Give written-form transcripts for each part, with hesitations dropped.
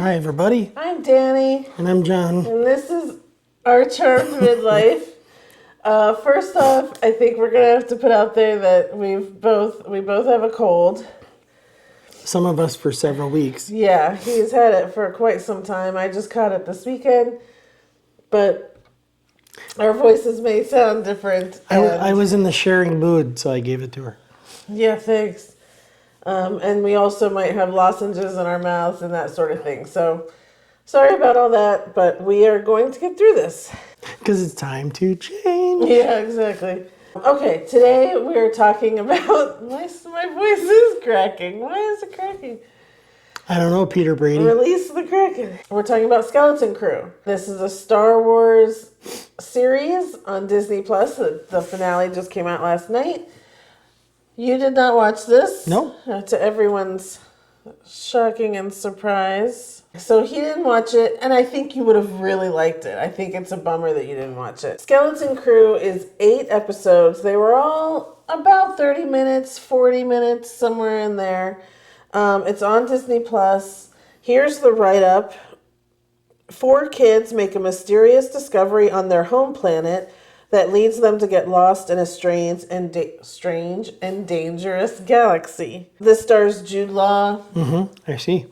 Hi, everybody. I'm Danny. And I'm John. And this is our Charmed Midlife. First off, I think we're gonna have to put out there that we both have a cold. Some of us for several weeks. Yeah, he's had it for quite some time. I just caught it this weekend, but our voices may sound different. I was in the sharing mood, so I gave it to her. Yeah, thanks. And we also might have lozenges in our mouths and that sort of thing. So sorry about all that, but we are going to get through this. Because it's time to change. Yeah, exactly. Okay, today we're talking about... My voice is cracking. Why is it cracking? I don't know, Peter Brady. Release the Kraken. We're talking about Skeleton Crew. This is a Star Wars series on Disney Plus. The finale just came out last night. You did not watch this? No. To everyone's shocking and surprise. So he didn't watch it, and I think you would have really liked it. I think it's a bummer that you didn't watch it. Skeleton Crew is 8 episodes. They were all about 30 minutes, 40 minutes, somewhere in there. It's on Disney Plus. Here's the write-up. 4 kids make a mysterious discovery on their home planet that leads them to get lost in a strange and dangerous galaxy. This stars Jude Law. I see.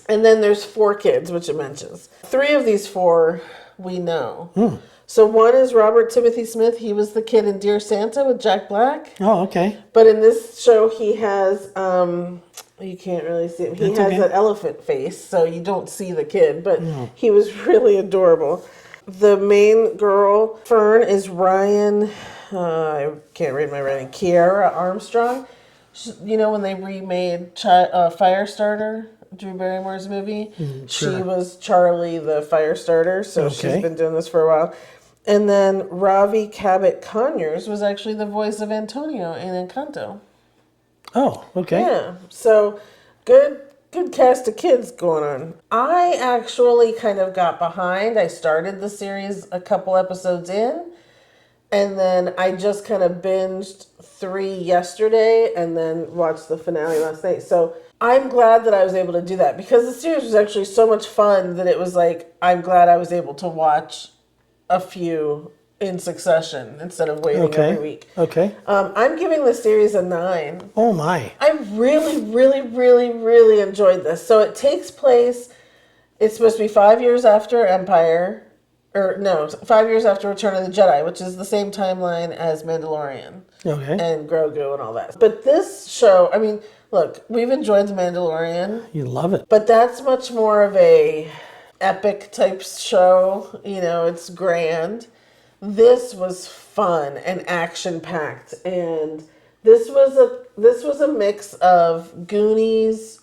And then there's 4 kids, which it mentions. 3 of these 4 we know. So one is Robert Timothy Smith. He was the kid in Dear Santa with Jack Black. Oh, okay. But in this show, he has, you can't really see him. He has an elephant face, so you don't see the kid, but he was really adorable. The main girl, Fern, is Ryan, I can't read my writing, Kiara Armstrong. You know when they remade Firestarter, Drew Barrymore's movie? Sure. She was Charlie the Firestarter, so she's been doing this for a while. And then Ravi Cabot-Conyers was actually the voice of Antonio in Encanto. Oh, okay. Yeah, so good cast of kids going on. I actually kind of got behind. I started the series a couple episodes in, and then I just kind of binged 3 yesterday and then watched the finale last night. So I'm glad that I was able to do that because the series was actually so much fun that it was like, I'm glad I was able to watch a few in succession instead of waiting every week. Okay. I'm giving the series a 9. Oh my. I really enjoyed this. So it takes place, it's supposed to be 5 years after Empire, or no, 5 years after Return of the Jedi, which is the same timeline as Mandalorian. Okay. And Grogu and all that. But this show, I mean, look, we've enjoyed The Mandalorian. You love it. But that's much more of a epic type show. You know, it's grand. This was fun and action packed, and this was a mix of Goonies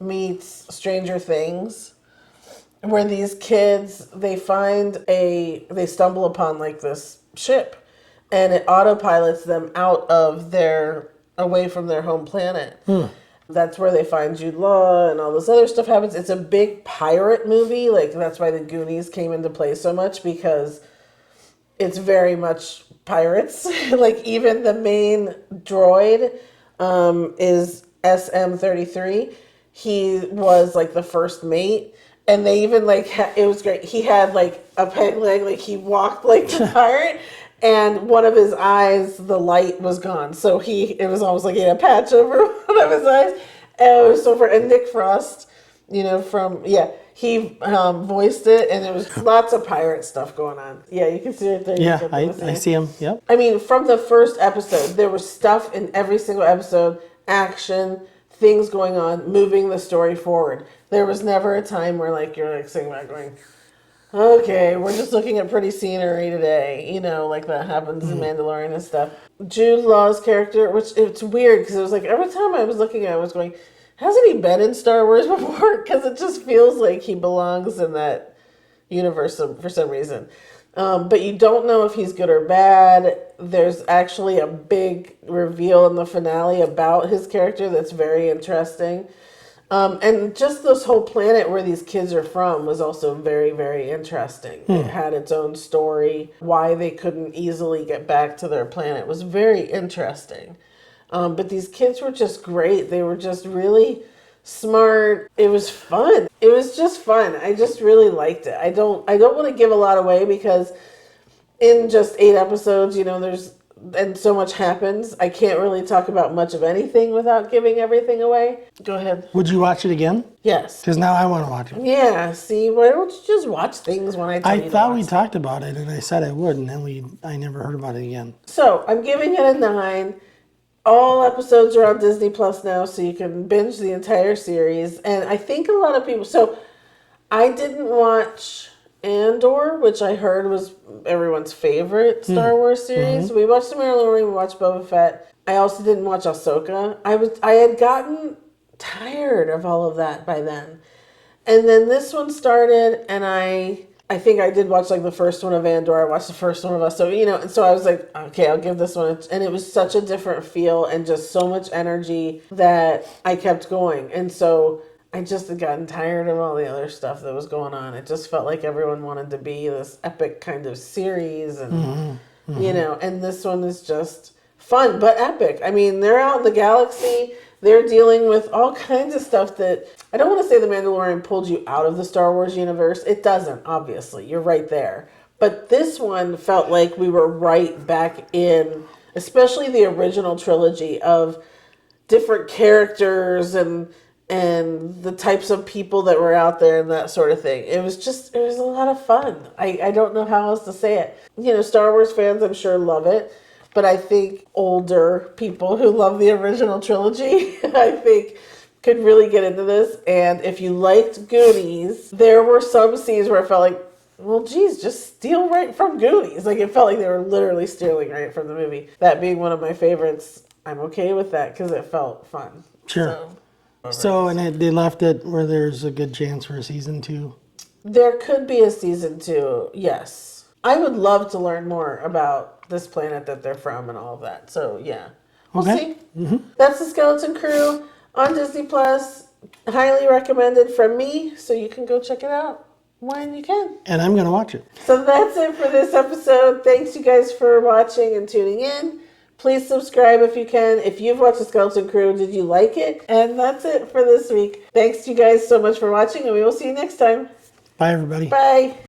meets Stranger Things, where these kids they stumble upon like this ship, and it autopilots them away from their home planet. That's where they find Jude Law and all this other stuff happens. It's a big pirate movie, like that's why the Goonies came into play so much because it's very much pirates. Like even the main droid is SM-33. He was like the first mate, and they even like it was great. He had like a peg leg, like he walked like the pirate, and one of his eyes, the light was gone. So it was almost like he had a patch over one of his eyes, and it was so and Nick Frost, you know he voiced it, and there was lots of pirate stuff going on. Yeah, you can see it there. Yeah, I see him. Yep. I mean, from the first episode, there was stuff in every single episode, action, things going on, moving the story forward. There was never a time where like you're like sitting back going, okay, we're just looking at pretty scenery today, you know, like that happens in Mandalorian and stuff. Jude Law's character, which it's weird because it was like every time I was looking at it, I was going, hasn't he been in Star Wars before? Because it just feels like he belongs in that universe for some reason. But you don't know if he's good or bad. There's actually a big reveal in the finale about his character that's very interesting. And just this whole planet where these kids are from was also very, very interesting. It had its own story. Why they couldn't easily get back to their planet was very interesting. But these kids were just great. They were just really smart. It was fun. It was just fun. I just really liked it. I don't want to give a lot away because in just 8 episodes, and so much happens. I can't really talk about much of anything without giving everything away. Go ahead. Would you watch it again? Yes. Because now I want to watch it. Yeah, see, why don't you just watch things when I tell you I to thought watch we them? talked about it, and I said I would, and then I never heard about it again. So, I'm giving it a 9. All episodes are on Disney Plus now, so you can binge the entire series. And I think a lot of people... So, I didn't watch Andor, which I heard was everyone's favorite Star Wars series. We watched The Mandalorian, we watched Boba Fett. I also didn't watch Ahsoka. I had gotten tired of all of that by then. And then this one started, and I think I did watch like the first one of Andor. I watched the first one of us. So, and so I was like, okay, I'll give this one. And it was such a different feel and just so much energy that I kept going. And so I just had gotten tired of all the other stuff that was going on. It just felt like everyone wanted to be this epic kind of series. And, and this one is just fun, but epic. I mean, they're out in the galaxy. They're dealing with all kinds of stuff that... I don't want to say The Mandalorian pulled you out of the Star Wars universe. It doesn't, obviously. You're right there. But this one felt like we were right back in, especially the original trilogy, of different characters and the types of people that were out there and that sort of thing. It was a lot of fun. I don't know how else to say it. Star Wars fans, I'm sure, love it. But I think older people who love the original trilogy, I think, could really get into this. And if you liked Goonies, there were some scenes where I felt like, well, geez, just steal right from Goonies. Like, it felt like they were literally stealing right from the movie. That being one of my favorites, I'm okay with that because it felt fun. Sure. So, and they left it where there's a good chance for a season 2. There could be a season 2, yes. I would love to learn more about this planet that they're from and all of that. So, yeah. We'll see. That's the Skeleton Crew on Disney Plus. Highly recommended from me, so you can go check it out when you can. And I'm going to watch it. So that's it for this episode. Thanks, you guys, for watching and tuning in. Please subscribe if you can. If you've watched the Skeleton Crew, did you like it? And that's it for this week. Thanks, you guys, so much for watching, and we will see you next time. Bye, everybody. Bye.